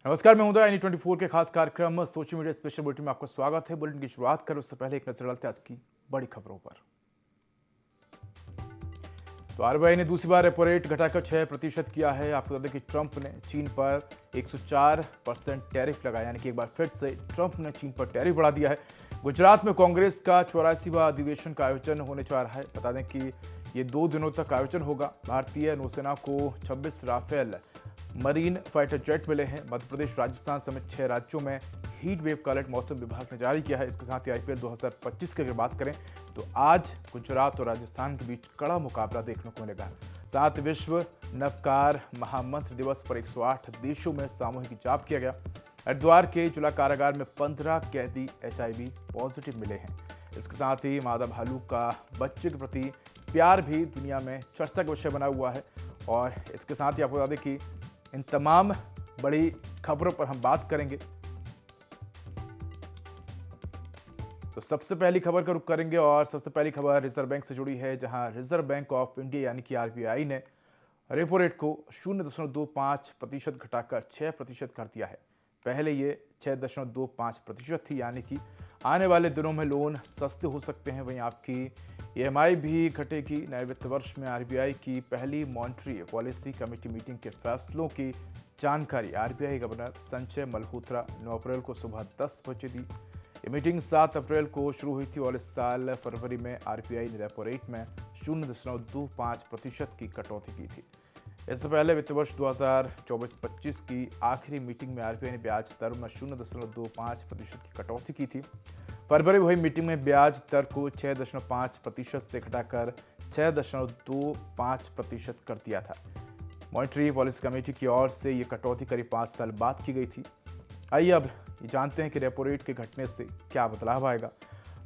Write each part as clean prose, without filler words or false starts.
नमस्कार, मैं उदय N24 के खास कार्यक्रम सोशल मीडिया स्पेशल बुलेटिन में आपका स्वागत है। बुलेटिन की शुरुआत करें उससे पहले एक नजर डालते हैं आज की बड़ी खबरों पर। तो आरबीआई ने दूसरी बार रेपो रेट घटाकर 6% किया है। आपको बता दें कि ट्रंप ने चीन पर 104% टैरिफ लगाया, यानी कि एक बार फिर से ट्रंप ने चीन पर टैरिफ बढ़ा दिया है। गुजरात में कांग्रेस का 84वां अधिवेशन का आयोजन होने जा रहा है। बता दें कि ये 2 दिनों तक आयोजन होगा। भारतीय नौसेना को 26 राफेल मरीन फाइटर जेट मिले हैं। मध्य प्रदेश, राजस्थान समेत 6 राज्यों में हीट वेव का अलर्ट मौसम विभाग ने जारी किया है। इसके साथ ही आईपीएल 2025 की अगर बात करें तो आज गुजरात और राजस्थान के बीच कड़ा मुकाबला देखने को मिलेगा। साथ विश्व नवकार महामंत्र दिवस पर 108 देशों में सामूहिक जाप किया गया। हरिद्वार के जिला कारागार में 15 कैदी HIV पॉजिटिव मिले हैं। इसके साथ ही मादा भालू का बच्चे के प्रति प्यार भी दुनिया में चर्चा का विषय बना हुआ है। और इसके साथ ही आपको बता दें कि इन तमाम बड़ी खबरों पर हम बात करेंगे। तो सबसे पहली खबर का रुख करेंगे और सबसे पहली खबर रिजर्व बैंक से जुड़ी है, जहां रिजर्व बैंक ऑफ इंडिया यानी कि आरबीआई ने रेपो रेट को 0.25% घटाकर 6% कर दिया है। पहले ये 6.25% थी, यानी कि आने वाले दिनों में लोन सस्ते हो सकते हैं। वहीं आपकी EMI भी घटेगी। नए वित्त वर्ष में आरबीआई की पहली मॉनेटरी पॉलिसी कमेटी मीटिंग के फैसलों की जानकारी आरबीआई गवर्नर संजय मल्होत्रा 9 अप्रैल को सुबह 10 बजे दी। ये मीटिंग 7 अप्रैल को शुरू हुई थी और इस साल फरवरी में आरबीआई ने रेपो रेट में 0.25% की कटौती की थी। इससे पहले वित्त वर्ष 2024-25 की आखिरी मीटिंग में आरबीआई ने ब्याज दर में 0.25% की कटौती की थी। फरवरी में हुई मीटिंग में ब्याज दर को 6.5% से घटाकर 6.25% कर दिया था। मॉनेटरी पॉलिसी कमेटी की ओर से ये कटौती करीब 5 साल बाद की गई थी। आइए अब ये जानते हैं कि रेपो रेट के घटने से क्या बदलाव आएगा।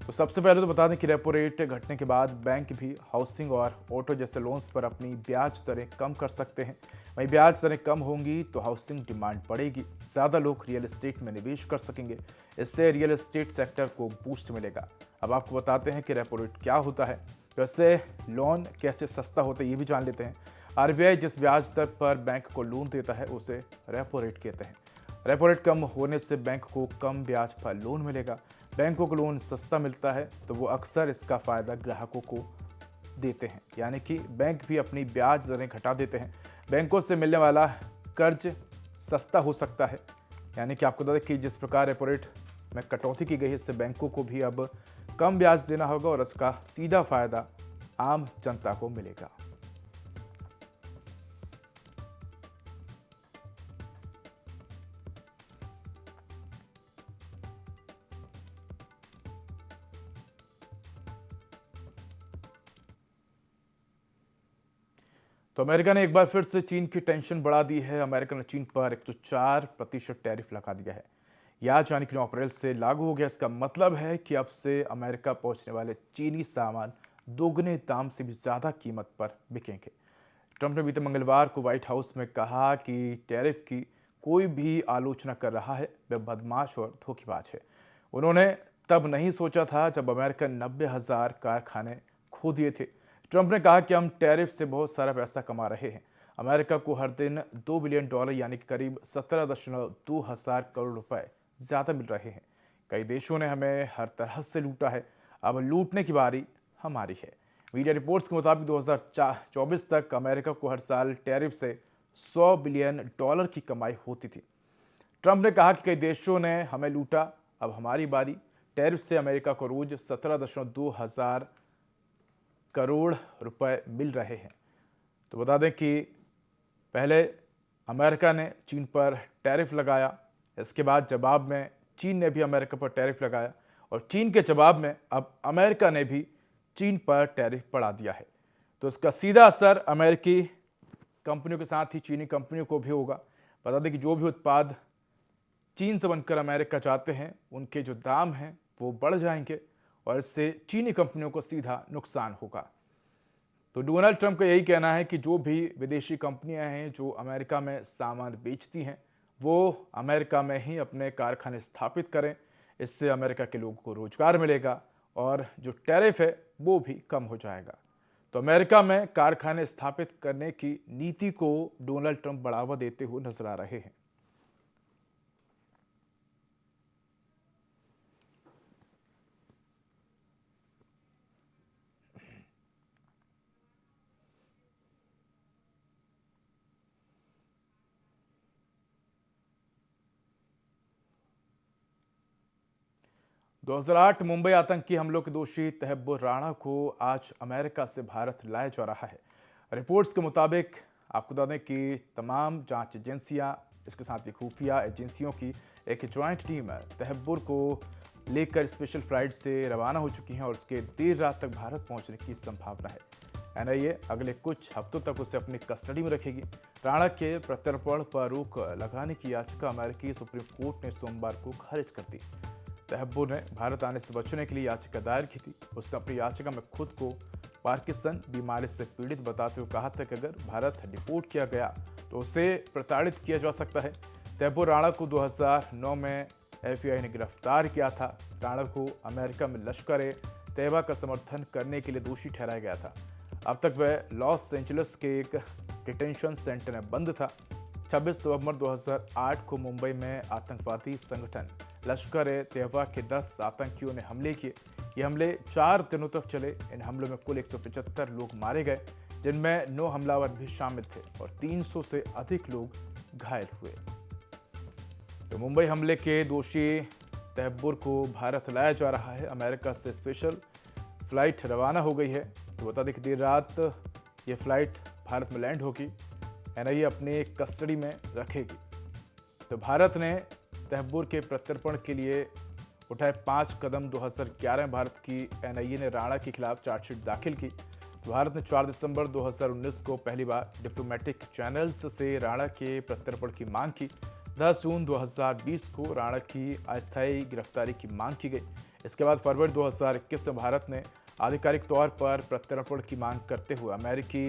तो सबसे पहले तो बता दें कि रेपो रेट घटने के बाद बैंक भी हाउसिंग और ऑटो जैसे लोन्स पर अपनी ब्याज दरें कम कर सकते हैं। वहीं ब्याज दरें कम होंगी तो हाउसिंग डिमांड बढ़ेगी, ज़्यादा लोग रियल एस्टेट में निवेश कर सकेंगे। इससे रियल एस्टेट सेक्टर को बूस्ट मिलेगा। अब आपको बताते हैं कि रेपो रेट क्या होता है, वैसे लोन कैसे सस्ता होता है ये भी जान लेते हैं। आरबीआई जिस ब्याज दर पर बैंक को लोन देता है उसे रेपो रेट कहते हैं। रेपो रेट कम होने से बैंक को कम ब्याज पर लोन मिलेगा। बैंकों को लोन सस्ता मिलता है तो वो अक्सर इसका फायदा ग्राहकों को देते हैं, यानी कि बैंक भी अपनी ब्याज दरें घटा देते हैं। बैंकों से मिलने वाला कर्ज सस्ता हो सकता है, यानी कि आपको बता दें कि जिस प्रकार रेपो रेट में कटौती की गई है इससे बैंकों को भी अब कम ब्याज देना होगा और इसका सीधा फायदा आम जनता को मिलेगा। तो अमेरिका ने एक बार फिर से चीन की टेंशन बढ़ा दी है। अमेरिका ने चीन पर 104% टैरिफ लगा दिया है। यह आज यानी कि 9 अप्रैल से लागू हो गया। इसका मतलब है कि अब से अमेरिका पहुंचने वाले चीनी सामान दोगुने दाम से भी ज़्यादा कीमत पर बिकेंगे। ट्रंप ने बीते मंगलवार को व्हाइट हाउस में कहा कि टैरिफ की कोई भी आलोचना कर रहा है वह बदमाश और धोखेबाज है। उन्होंने तब नहीं सोचा था जब अमेरिका 90,000 कारखाने खो दिए थे। ट्रंप ने कहा कि हम टैरिफ से बहुत सारा पैसा कमा रहे हैं। अमेरिका को हर दिन $2 बिलियन यानी कि करीब 17.2 हज़ार करोड़ रुपए ज़्यादा मिल रहे हैं। कई देशों ने हमें हर तरह से लूटा है, अब लूटने की बारी हमारी है। मीडिया रिपोर्ट्स के मुताबिक 2024 तक अमेरिका को हर साल टैरिफ से $100 बिलियन की कमाई होती थी। ट्रंप ने कहा कि कई देशों ने हमें लूटा, अब हमारी बारी। टैरिफ से अमेरिका को रोज 17.2 हज़ार करोड़ रुपए मिल रहे हैं। तो बता दें कि पहले अमेरिका ने चीन पर टैरिफ लगाया, इसके बाद जवाब में चीन ने भी अमेरिका पर टैरिफ लगाया और चीन के जवाब में अब अमेरिका ने भी चीन पर टैरिफ बढ़ा दिया है। तो इसका सीधा असर अमेरिकी कंपनियों के साथ ही चीनी कंपनियों को भी होगा। बता दें कि जो भी उत्पाद चीन से बनकर अमेरिका जाते हैं उनके जो दाम हैं वो बढ़ जाएंगे और इससे चीनी कंपनियों को सीधा नुकसान होगा। तो डोनाल्ड ट्रंप का यही कहना है कि जो भी विदेशी कंपनियां हैं जो अमेरिका में सामान बेचती हैं वो अमेरिका में ही अपने कारखाने स्थापित करें। इससे अमेरिका के लोगों को रोजगार मिलेगा और जो टैरिफ है वो भी कम हो जाएगा। तो अमेरिका में कारखाने स्थापित करने की नीति को डोनाल्ड ट्रंप बढ़ावा देते हुए नजर आ रहे हैं। 2008 मुंबई आतंकी हमलों के दोषी तहब्बुर राणा को आज अमेरिका से भारत लाया जा रहा है। रिपोर्ट्स के मुताबिक आपको बता दें कि तमाम जांच एजेंसियां, इसके साथ ही खुफिया एजेंसियों की एक ज्वाइंट टीम तहब्बुर को लेकर स्पेशल फ्लाइट से रवाना हो चुकी हैं और उसके देर रात तक भारत पहुंचने की संभावना है। एनआईए अगले कुछ हफ्तों तक उसे अपनी कस्टडी में रखेगी। राणा के प्रत्यर्पण पर रोक लगाने की याचिका अमेरिकी सुप्रीम कोर्ट ने सोमवार को खारिज कर दी। तहब्बुर ने भारत आने से बचने के लिए याचिका दायर की थी। उसने अपनी याचिका में खुद को पार्किंसन बीमारी से पीड़ित बताते हुए कहा था कि अगर भारत डिपोर्ट किया गया तो उसे प्रताड़ित किया जा सकता है। तहब्बुर राणा को 2009 में एफबीआई ने गिरफ्तार किया था। राणा को अमेरिका में लश्कर तैयबा का समर्थन करने के लिए दोषी ठहराया गया था। अब तक वह लॉस एंजलिस के एक डिटेंशन सेंटर में बंद था। 26 नवंबर 2008 को मुंबई में आतंकवादी संगठन लश्कर तैयबा के 10 आतंकियों ने हमले किए। ये हमले 4 दिनों तक चले। इन हमलों में कुल 175 लोग मारे गए, जिनमें 9 हमलावर भी शामिल थे और 300 से अधिक लोग घायल हुए। तो मुंबई हमले के दोषी तहब्बुर को भारत लाया जा रहा है। अमेरिका से स्पेशल फ्लाइट रवाना हो गई है। तो बता दें कि देर रात ये फ्लाइट भारत में लैंड होगी। एनआईए अपने कस्टडी में रखेगी। तो भारत ने तहब्बुर के प्रत्यर्पण के लिए उठाए 5 कदम। 2011 में भारत की एनआईए ने राणा के खिलाफ चार्जशीट दाखिल की। तो भारत ने 4 दिसंबर 2019 को पहली बार डिप्लोमेटिक चैनल्स से राणा के प्रत्यर्पण की मांग की। 10 जून 2020 को राणा की अस्थायी गिरफ्तारी की मांग की गई। इसके बाद फरवरी 2021 में भारत ने आधिकारिक तौर पर प्रत्यर्पण की मांग करते हुए अमेरिकी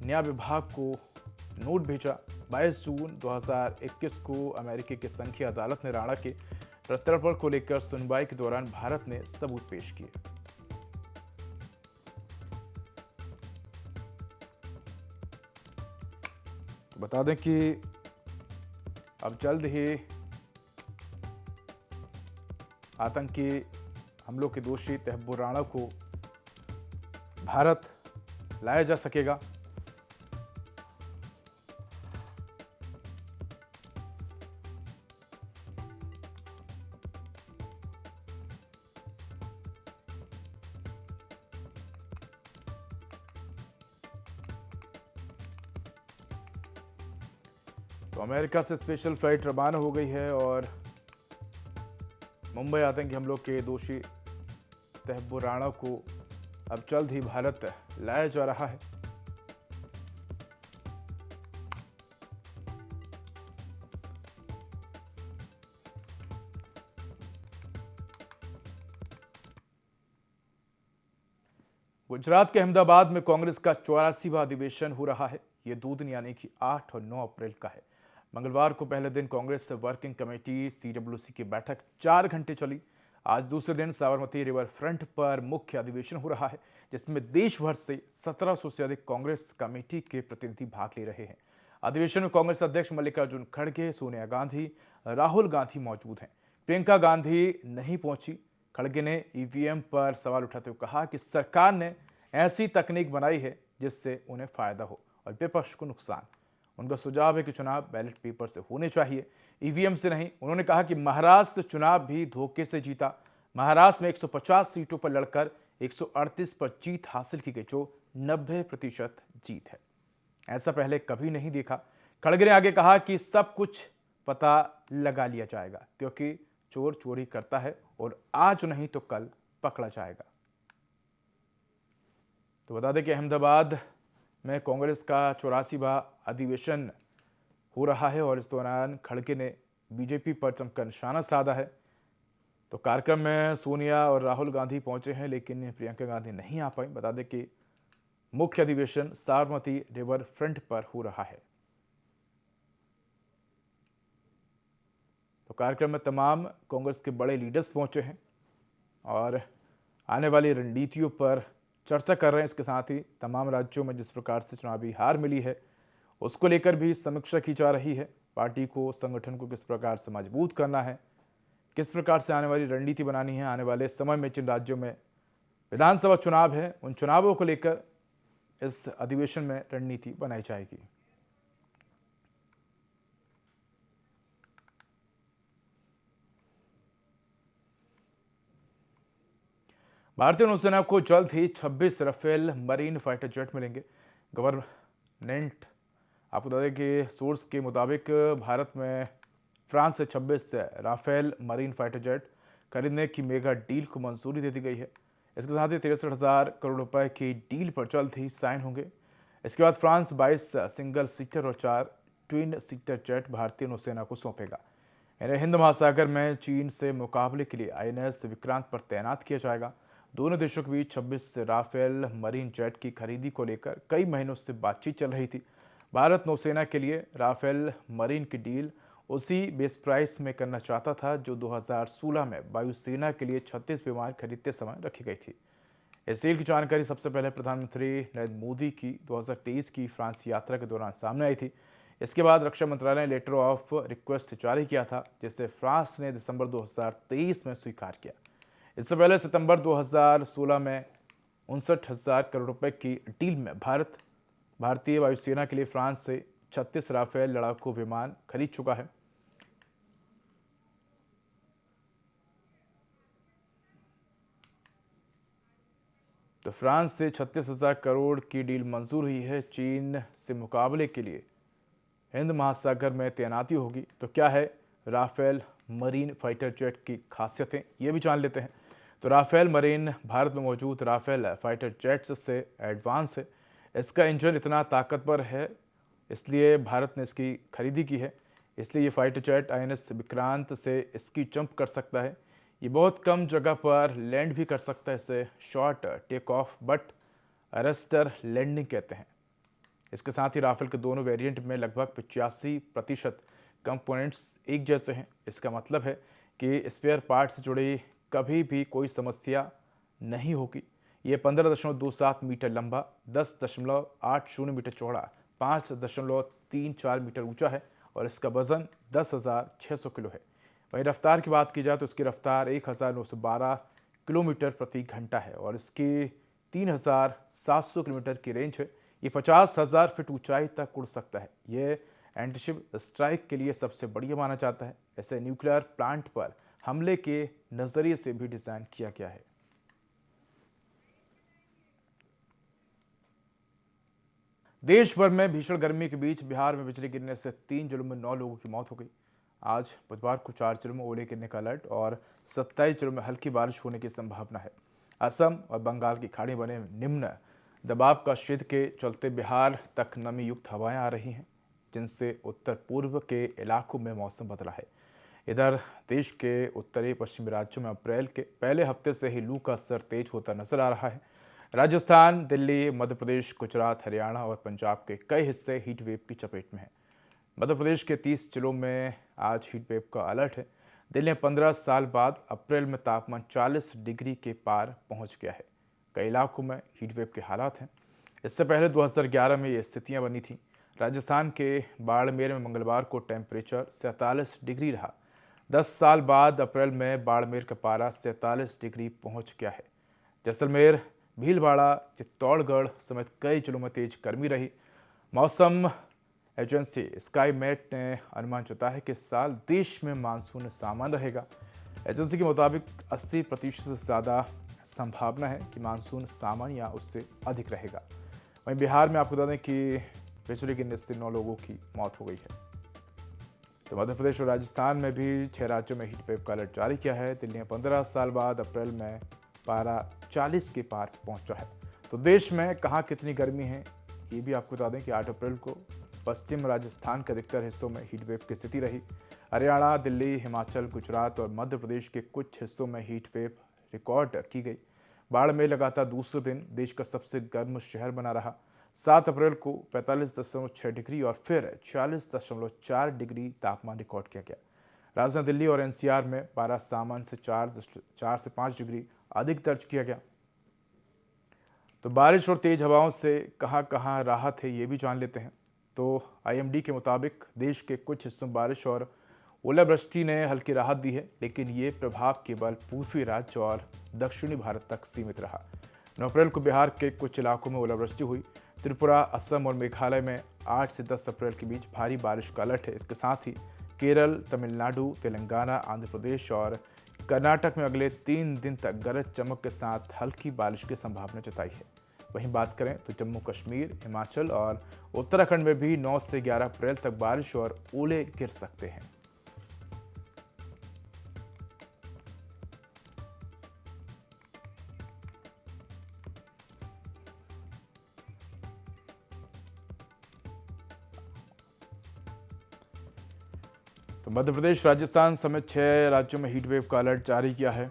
न्याय विभाग को नोट भेजा। 22 जून 2021 को अमेरिकी की संघीय अदालत ने राणा के प्रत्यर्पण को लेकर सुनवाई के दौरान भारत ने सबूत पेश किए। बता दें कि अब जल्द ही आतंकी हमलों के दोषी तहब्बुर राणा को भारत लाया जा सकेगा। तो अमेरिका से स्पेशल फ्लाइट रवाना हो गई है और मुंबई आतंकी हमलों के दोषी तहब्बुर राणा को अब जल्द ही भारत लाया जा रहा है। गुजरात के अहमदाबाद में कांग्रेस का 84वां अधिवेशन हो रहा है। ये 2 दिन यानी कि 8 और 9 अप्रैल का है। मंगलवार को पहले दिन कांग्रेस वर्किंग कमेटी सीडब्ल्यूसी की बैठक 4 घंटे चली। आज दूसरे दिन साबरमती रिवर फ्रंट पर मुख्य अधिवेशन हो रहा है, जिसमें देश भर से 1700 से अधिक कांग्रेस कमेटी के प्रतिनिधि भाग ले रहे हैं। अधिवेशन में कांग्रेस अध्यक्ष मल्लिकार्जुन खड़गे, सोनिया गांधी, राहुल गांधी मौजूद हैं। प्रियंका गांधी नहीं पहुंची। खड़गे ने ईवीएम पर सवाल उठाते हुए कहा कि सरकार ने ऐसी तकनीक बनाई है जिससे उन्हें फायदा हो और विपक्ष को नुकसान। उनका सुझाव है कि चुनाव बैलेट पेपर से होने चाहिए, ईवीएम से नहीं। उन्होंने कहा कि महाराष्ट्र चुनाव भी धोखे से जीता। महाराष्ट्र में 150 सीटों पर लड़कर 138 पर जीत हासिल की गई, जो 90% जीत है। ऐसा पहले कभी नहीं देखा। खड़गे ने आगे कहा कि सब कुछ पता लगा लिया जाएगा, क्योंकि चोर चोरी करता है और आज नहीं तो कल पकड़ा जाएगा। तो बता दें कि अहमदाबाद में कांग्रेस का 84वां अधिवेशन हो रहा है और इस दौरान खड़गे ने बीजेपी पर जमकर निशाना साधा है। तो कार्यक्रम में सोनिया और राहुल गांधी पहुंचे हैं, लेकिन प्रियंका गांधी नहीं आ पाई। बता दें कि मुख्य अधिवेशन साबरमती रिवर फ्रंट पर हो रहा है। तो कार्यक्रम में तमाम कांग्रेस के बड़े लीडर्स पहुंचे हैं और आने वाली रणनीतियों पर चर्चा कर रहे हैं। इसके साथ ही तमाम राज्यों में जिस प्रकार से चुनावी हार मिली है, उसको लेकर भी समीक्षा की जा रही है। पार्टी को, संगठन को किस प्रकार से मजबूत करना है, किस प्रकार से आने वाली रणनीति बनानी है। आने वाले समय में जिन राज्यों में विधानसभा चुनाव है, उन चुनावों को लेकर इस अधिवेशन में रणनीति बनाई जाएगी। भारतीय नौसेना को जल्द ही 26 राफेल मरीन फाइटर जेट मिलेंगे। गवर्नमेंट आपको बता दें कि सोर्स के मुताबिक भारत में फ्रांस से 26 राफेल मरीन फाइटर जेट खरीदने की मेगा डील को मंजूरी दे दी गई है। इसके साथ ही 63,000 करोड़ रुपए की डील पर जल्द ही साइन होंगे। इसके बाद फ्रांस 22 सिंगल सीटर और 4 ट्विन सीटर जेट भारतीय नौसेना को सौंपेगा। इन्हें हिंद महासागर में चीन से मुकाबले के लिए आईएनएस विक्रांत पर तैनात किया जाएगा। दोनों देशों के बीच 26 राफेल मरीन जेट की खरीदी को लेकर कई महीनों से बातचीत चल रही थी। भारत नौसेना के लिए राफेल मरीन की डील उसी बेस प्राइस में करना चाहता था जो 2016 में वायुसेना के लिए 36 विमान खरीदते समय रखी गई थी। इस डील की जानकारी सबसे पहले प्रधानमंत्री नरेंद्र मोदी की 2023 की फ्रांस यात्रा के दौरान सामने आई थी। इसके बाद रक्षा मंत्रालय ने लेटर ऑफ रिक्वेस्ट जारी किया था, जिसे फ्रांस ने दिसंबर 2023 में स्वीकार किया। इससे पहले सितंबर 2016 में 59,000 करोड़ रुपए की डील में भारतीय वायुसेना के लिए फ्रांस से 36 राफेल लड़ाकू विमान खरीद चुका है। तो फ्रांस से 36,000 करोड़ की डील मंजूर हुई है। चीन से मुकाबले के लिए हिंद महासागर में तैनाती होगी। तो क्या है राफेल मरीन फाइटर जेट की खासियतें, ये भी जान लेते हैं। तो राफेल मरीन भारत में मौजूद राफेल फाइटर जेट्स से एडवांस है। इसका इंजन इतना ताकतवर है, इसलिए भारत ने इसकी खरीदी की है। इसलिए ये फाइटर जेट आईएनएस विक्रांत से इसकी जंप कर सकता है। ये बहुत कम जगह पर लैंड भी कर सकता है। इसे short take off but arrester landing कहते हैं। इसके साथ ही राफेल के दोनों वेरिएंट में लगभग 85% कंपोनेंट्स एक जैसे हैं। इसका मतलब है कि स्पेयर पार्ट से जुड़ी कभी भी कोई समस्या नहीं होगी। ये 15.27 मीटर लंबा, 10.80 मीटर चौड़ा, 5.34 मीटर ऊंचा है और इसका वजन 10,600 किलो है। वहीं रफ्तार की बात की जाए तो इसकी रफ्तार 1,912 किलोमीटर प्रति घंटा है और इसकी 3,700 किलोमीटर की रेंज है। ये 50,000 फीट ऊंचाई तक उड़ सकता है। ये एंटीशिप स्ट्राइक के लिए सबसे बढ़िया माना जाता है। इसे न्यूक्लियर प्लांट पर हमले के नजरिए से भी डिजाइन किया गया है। देश भर में भीषण गर्मी के बीच बिहार में बिजली गिरने से 3 जिलों में 9 लोगों की मौत हो गई। आज बुधवार को 4 जिलों में ओले गिरने का अलर्ट और 27 जिलों में हल्की बारिश होने की संभावना है। असम और बंगाल की खाड़ी बने निम्न दबाव का क्षेत्र के चलते बिहार तक नमी युक्त हवाएं आ रही हैं, जिनसे उत्तर पूर्व के इलाकों में मौसम बदला है। इधर देश के उत्तरी पश्चिमी राज्यों में अप्रैल के पहले हफ्ते से ही लू का असर तेज होता नजर आ रहा है। राजस्थान, दिल्ली, मध्य प्रदेश, गुजरात, हरियाणा और पंजाब के कई हिस्से हीट वेव की चपेट में हैं। मध्य प्रदेश के 30 जिलों में आज हीट वेव का अलर्ट है। दिल्ली में 15 साल बाद अप्रैल में तापमान 40 डिग्री के पार पहुंच गया है। कई इलाकों में हीट वेव के हालात हैं। इससे पहले 2011 में ये स्थितियां बनी थीं। राजस्थान के बाड़मेर में मंगलवार को टेम्परेचर 47 डिग्री रहा। 10 साल बाद अप्रैल में बाड़मेर का पारा 47 डिग्री पहुंच गया है। जैसलमेर, भीलवाड़ा, चित्तौड़गढ़ समेत कई जिलों में तेज गर्मी रही। मौसम एजेंसी स्काईमेट ने अनुमान जताया है कि इस साल देश में मानसून सामान्य रहेगा। एजेंसी के मुताबिक 80% से ज़्यादा संभावना है कि मानसून सामान्य या उससे अधिक रहेगा। वहीं बिहार में आपको बता दें कि बिजली गिरने से 9 लोगों की मौत हो गई है। तो मध्य प्रदेश और राजस्थान में भी 6 राज्यों में हीट वेव का अलर्ट जारी किया है। दिल्ली में 15 साल बाद अप्रैल में पारा 40 के पार पहुंचा है। तो देश में कहाँ कितनी गर्मी है ये भी आपको बता दें कि 8 अप्रैल को पश्चिम राजस्थान के अधिकतर हिस्सों में हीट वेव की स्थिति रही। हरियाणा, दिल्ली, हिमाचल, गुजरात और मध्य प्रदेश के कुछ हिस्सों में हीट वेव रिकॉर्ड की गई। बाड़मेर लगातार दूसरे दिन देश का सबसे गर्म शहर बना रहा। 7 अप्रैल को 45.6 डिग्री और फिर 46.4 डिग्री तापमान रिकॉर्ड किया गया। राजधानी दिल्ली और एनसीआर में पारा सामान्य से 4 से 5 डिग्री अधिक दर्ज किया गया। तो बारिश और तेज हवाओं से कहाँ राहत है ये भी जान लेते हैं। तो आईएमडी के मुताबिक देश के कुछ हिस्सों में बारिश और ओलावृष्टि ने हल्की राहत दी है, लेकिन ये प्रभाव केवल पूर्वी राज्य और दक्षिणी भारत तक सीमित रहा। 9 अप्रैल को बिहार के कुछ इलाकों में ओलावृष्टि हुई। त्रिपुरा, असम और मेघालय में 8 से 10 अप्रैल के बीच भारी बारिश का अलर्ट है। इसके साथ ही केरल, तमिलनाडु, तेलंगाना, आंध्र प्रदेश और कर्नाटक में अगले 3 दिन तक गरज चमक के साथ हल्की बारिश की संभावना जताई है। वहीं बात करें तो जम्मू कश्मीर, हिमाचल और उत्तराखंड में भी 9 से 11 अप्रैल तक बारिश और ओले गिर सकते हैं। तो मध्य प्रदेश, राजस्थान समेत 6 राज्यों में हीट वेव का अलर्ट जारी किया है।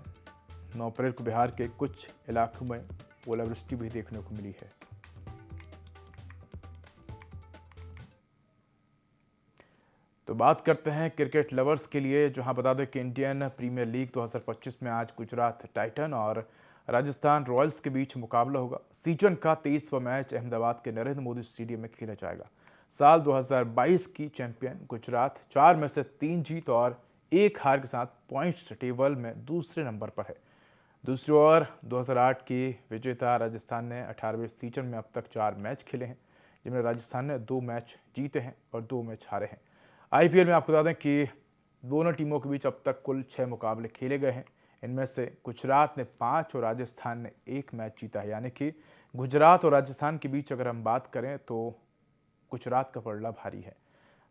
9 अप्रैल को बिहार के कुछ इलाकों में ओलावृष्टि भी देखने को मिली है। तो बात करते हैं क्रिकेट लवर्स के लिए, जहां बता दें कि इंडियन प्रीमियर लीग 2025 में आज गुजरात टाइटन और राजस्थान रॉयल्स के बीच मुकाबला होगा। सीजन का 23वां मैच अहमदाबाद के नरेंद्र मोदी स्टेडियम में खेला जाएगा। साल 2022 की चैंपियन गुजरात 4 में से 3 जीत और 1 हार के साथ पॉइंट्स टेबल में दूसरे नंबर पर है। दूसरी ओर 2008 की विजेता राजस्थान ने 18वें सीजन में अब तक 4 मैच खेले हैं, जिनमें राजस्थान ने 2 मैच जीते हैं और 2 मैच हारे हैं। आईपीएल में आपको बता दें कि दोनों टीमों के बीच अब तक कुल 6 मुकाबले खेले गए हैं। इनमें से गुजरात ने 5 और राजस्थान ने 1 मैच जीता है। यानी कि गुजरात और राजस्थान के बीच अगर हम बात करें तो गुजरात का पलड़ा भारी है।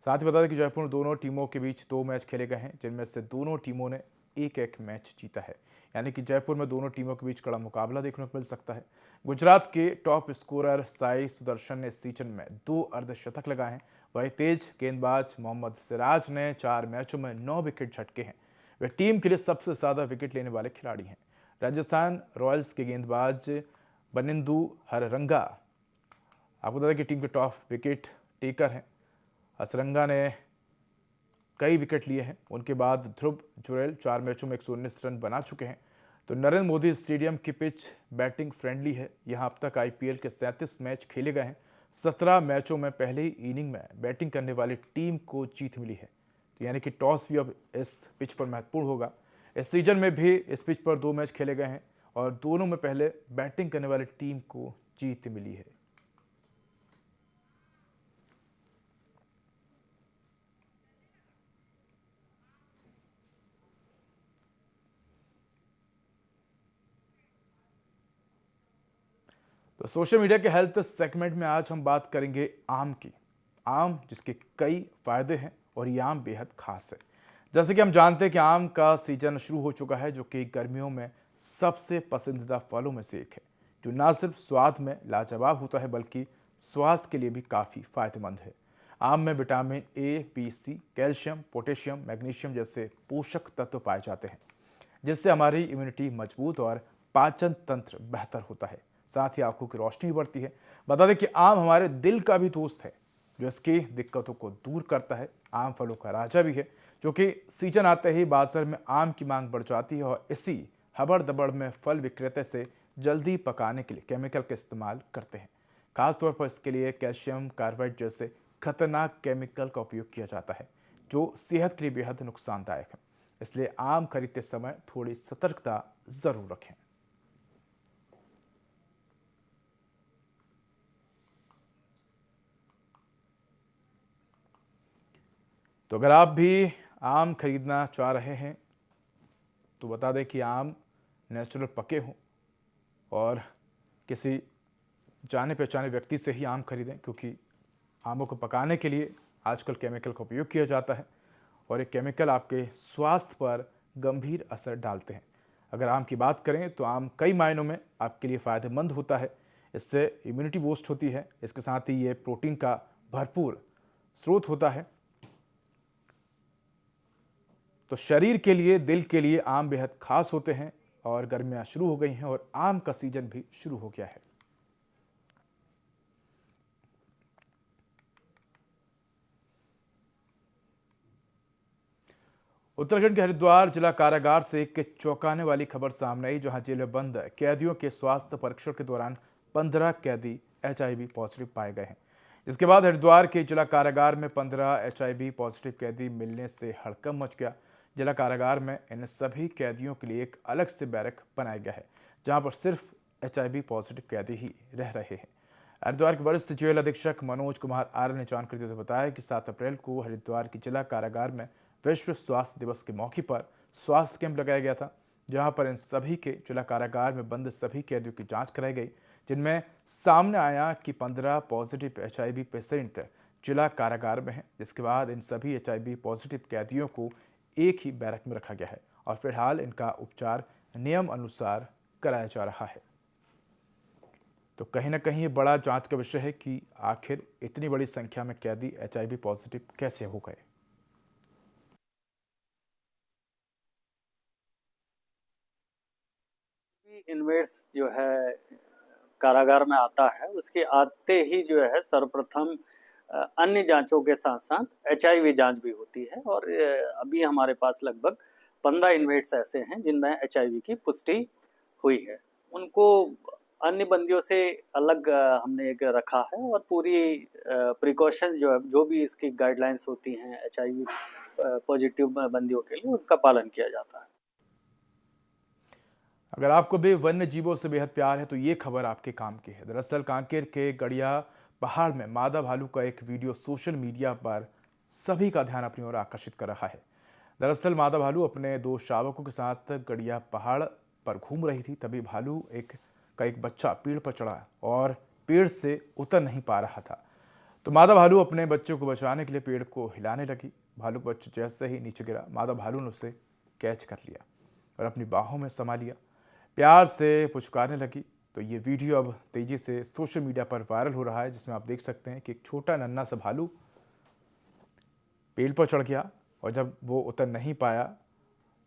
साथ ही बता दें कि जयपुर में दोनों टीमों के बीच 2 मैच खेले गए हैं, जिनमें से दोनों टीमों ने 1-1 मैच जीता है। यानी कि जयपुर में दोनों टीमों के बीच कड़ा मुकाबला देखने को मिल सकता है। गुजरात के टॉप स्कोरर साई सुदर्शन ने इस सीजन में 2 अर्धशतक लगाए हैं। वहीं तेज गेंदबाज मोहम्मद सिराज ने 4 मैचों में 9 विकेट झटके हैं। वे टीम के लिए सबसे ज़्यादा विकेट लेने वाले खिलाड़ी हैं। राजस्थान रॉयल्स के गेंदबाज बनिंदु हररंगा आपको बता दें कि टीम के टॉप विकेट टेकर हैं। हसरंगा ने कई विकेट लिए हैं। उनके बाद ध्रुव जुरेल 4 मैचों में 119 रन बना चुके हैं। तो नरेंद्र मोदी स्टेडियम की पिच बैटिंग फ्रेंडली है। यहाँ अब तक आईपीएल के 37 मैच खेले गए हैं। 17 मैचों में पहले ही इनिंग में बैटिंग करने वाली टीम को जीत मिली है। तो यानी कि टॉस भी अब इस पिच पर महत्वपूर्ण होगा। इस सीजन में भी इस पिच पर 2 मैच खेले गए हैं और दोनों में पहले बैटिंग करने वाली टीम को जीत मिली है। तो सोशल मीडिया के हेल्थ सेगमेंट में आज हम बात करेंगे आम की। आम जिसके कई फायदे हैं और ये आम बेहद खास है। जैसे कि हम जानते हैं कि आम का सीजन शुरू हो चुका है, जो कि गर्मियों में सबसे पसंदीदा फलों में से एक है, जो ना सिर्फ स्वाद में लाजवाब होता है बल्कि स्वास्थ्य के लिए भी काफ़ी फायदेमंद है। आम में vitamin A, B, C, calcium, potassium, magnesium जैसे पोषक तत्व पाए जाते हैं, जिससे हमारी इम्यूनिटी मजबूत और पाचन तंत्र बेहतर होता है। साथ ही आंखों की रोशनी भी बढ़ती है। बता दें कि आम हमारे दिल का भी दोस्त है, जो इसकी दिक्कतों को दूर करता है। आम फलों का राजा भी है, जो कि सीजन आते ही बाजार में आम की मांग बढ़ जाती है और इसी हबड़ दबड़ में फल विक्रेता से जल्दी पकाने के लिए केमिकल का इस्तेमाल करते हैं। खासतौर पर इसके लिए कैल्शियम कार्बाइड जैसे खतरनाक केमिकल का उपयोग किया जाता है, जो सेहत के लिए बेहद नुकसानदायक है। इसलिए आम खरीदते समय थोड़ी सतर्कता जरूर रखें। तो अगर आप भी आम खरीदना चाह रहे हैं तो बता दें कि आम नेचुरल पके हों और किसी जाने पहचाने व्यक्ति से ही आम खरीदें, क्योंकि आमों को पकाने के लिए आजकल केमिकल का उपयोग किया जाता है और ये केमिकल आपके स्वास्थ्य पर गंभीर असर डालते हैं। अगर आम की बात करें तो आम कई मायनों में आपके लिए फ़ायदेमंद होता है। इससे इम्यूनिटी बूस्ट होती है। इसके साथ ही ये प्रोटीन का भरपूर स्रोत होता है। तो शरीर के लिए, दिल के लिए आम बेहद खास होते हैं और गर्मियां शुरू हो गई हैं और आम का सीजन भी शुरू हो गया है। उत्तराखंड के हरिद्वार जिला कारागार से एक चौंकाने वाली खबर सामने आई, जहां जेल में बंद कैदियों के स्वास्थ्य परीक्षण के दौरान 15 कैदी एचआईवी पॉजिटिव पाए गए हैं। जिसके बाद हरिद्वार के जिला कारागार में 15 एचआईवी पॉजिटिव कैदी मिलने से हड़कंप मच गया। जिला कारागार में इन सभी कैदियों के लिए एक अलग से बैरक बनाया गया है, जहां पर सिर्फ एचआईवी पॉजिटिव कैदी ही रह रहे हैं। हरिद्वार के वरिष्ठ जेल अधीक्षक मनोज कुमार आर्य ने जानकारी देते हुए बताया कि 7 अप्रैल को हरिद्वार के जिला कारागार में विश्व स्वास्थ्य दिवस के मौके पर स्वास्थ्य कैंप लगाया गया था, जहां पर इन सभी के जिला कारागार में बंद सभी कैदियों की जांच कराई गई, जिनमें सामने आया कि 15 पॉजिटिव HIV पेशेंट जिला कारागार में हैं। जिसके बाद इन सभी HIV पॉजिटिव कैदियों को एक ही बैरक में रखा गया है और फिलहाल इनका उपचार नियम अनुसार कराया जा रहा है। तो कहीं ना कहीं ये बड़ा जांच का विषय है कि आखिर इतनी बड़ी संख्या में कैदी HIV पॉजिटिव कैसे हो गए। इनमेट्स जो है कारागार में आता है, उसके आते ही जो है सर्वप्रथम अन्य जांचों के साथ साथ HIV जांच भी होती है और अभी हमारे पास लगभग 15 इनमेट्स ऐसे हैं जिनमें HIV की पुष्टि हुई है। उनको अन्य बंदियों से अलग हमने एक रखा है और पूरी प्रिकॉशन जो भी इसकी गाइडलाइंस होती हैं HIV पॉजिटिव बंदियों के लिए, उसका पालन किया जाता है। अगर आपको भी वन्य जीवों से बेहद प्यार है तो ये खबर आपके काम की है। दरअसल कांकेर के गड़िया पहाड़ में मादा भालू का एक वीडियो सोशल मीडिया पर सभी का ध्यान अपनी ओर आकर्षित कर रहा है। दरअसल मादा भालू अपने 2 शावकों के साथ गड़िया पहाड़ पर घूम रही थी, तभी भालू एक बच्चा पेड़ पर चढ़ा और पेड़ से उतर नहीं पा रहा था। तो मादा भालू अपने बच्चे को बचाने के लिए पेड़ को हिलाने लगी। भालू बच्चा जैसे ही नीचे गिरा, मादा भालू ने उसे कैच कर लिया और अपनी बाहों में समा लिया, प्यार से पुचकारने लगी। तो ये वीडियो अब तेजी से सोशल मीडिया पर वायरल हो रहा है, जिसमें आप देख सकते हैं कि एक छोटा नन्हा सा भालू पेड़ पर चढ़ गया और जब वो उतर नहीं पाया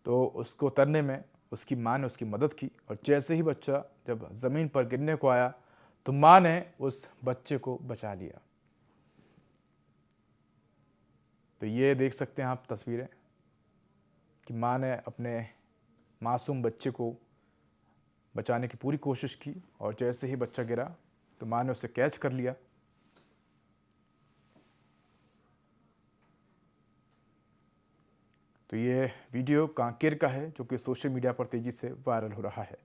तो उसको उतरने में उसकी माँ ने उसकी मदद की और जैसे ही बच्चा जब ज़मीन पर गिरने को आया तो माँ ने उस बच्चे को बचा लिया। तो ये देख सकते हैं आप तस्वीरें कि माँ ने अपने मासूम बच्चे को बचाने की पूरी कोशिश की और जैसे ही बच्चा गिरा तो माँ ने उसे कैच कर लिया। तो ये वीडियो कांकेर का है जो कि सोशल मीडिया पर तेजी से वायरल हो रहा है।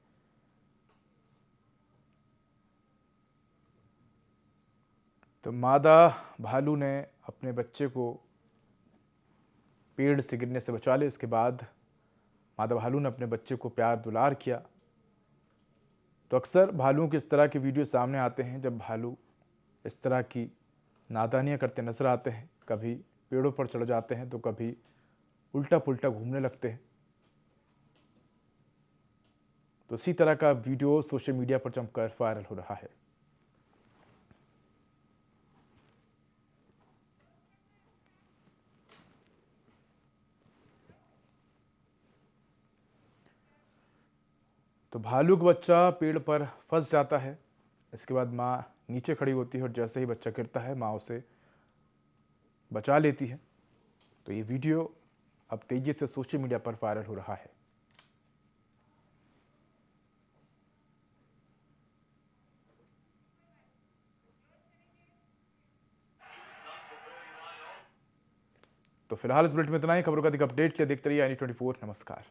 तो मादा भालू ने अपने बच्चे को पेड़ से गिरने से बचा लिया। इसके बाद मादा भालू ने अपने बच्चे को प्यार दुलार किया। तो अक्सर भालुओं के इस तरह के वीडियो सामने आते हैं जब भालू इस तरह की नादानियाँ करते नजर आते हैं। कभी पेड़ों पर चढ़ जाते हैं तो कभी उल्टा पुल्टा घूमने लगते हैं। तो इसी तरह का वीडियो सोशल मीडिया पर जमकर वायरल हो रहा है। तो भालू का बच्चा पेड़ पर फंस जाता है। इसके बाद माँ नीचे खड़ी होती है और जैसे ही बच्चा गिरता है माँ उसे बचा लेती है। तो ये वीडियो अब तेजी से सोशल मीडिया पर वायरल हो रहा है। तो फिलहाल इस बुलेटिन में इतना ही। खबरों का अधिक अपडेट के लिए देखते रहिए INE24। नमस्कार।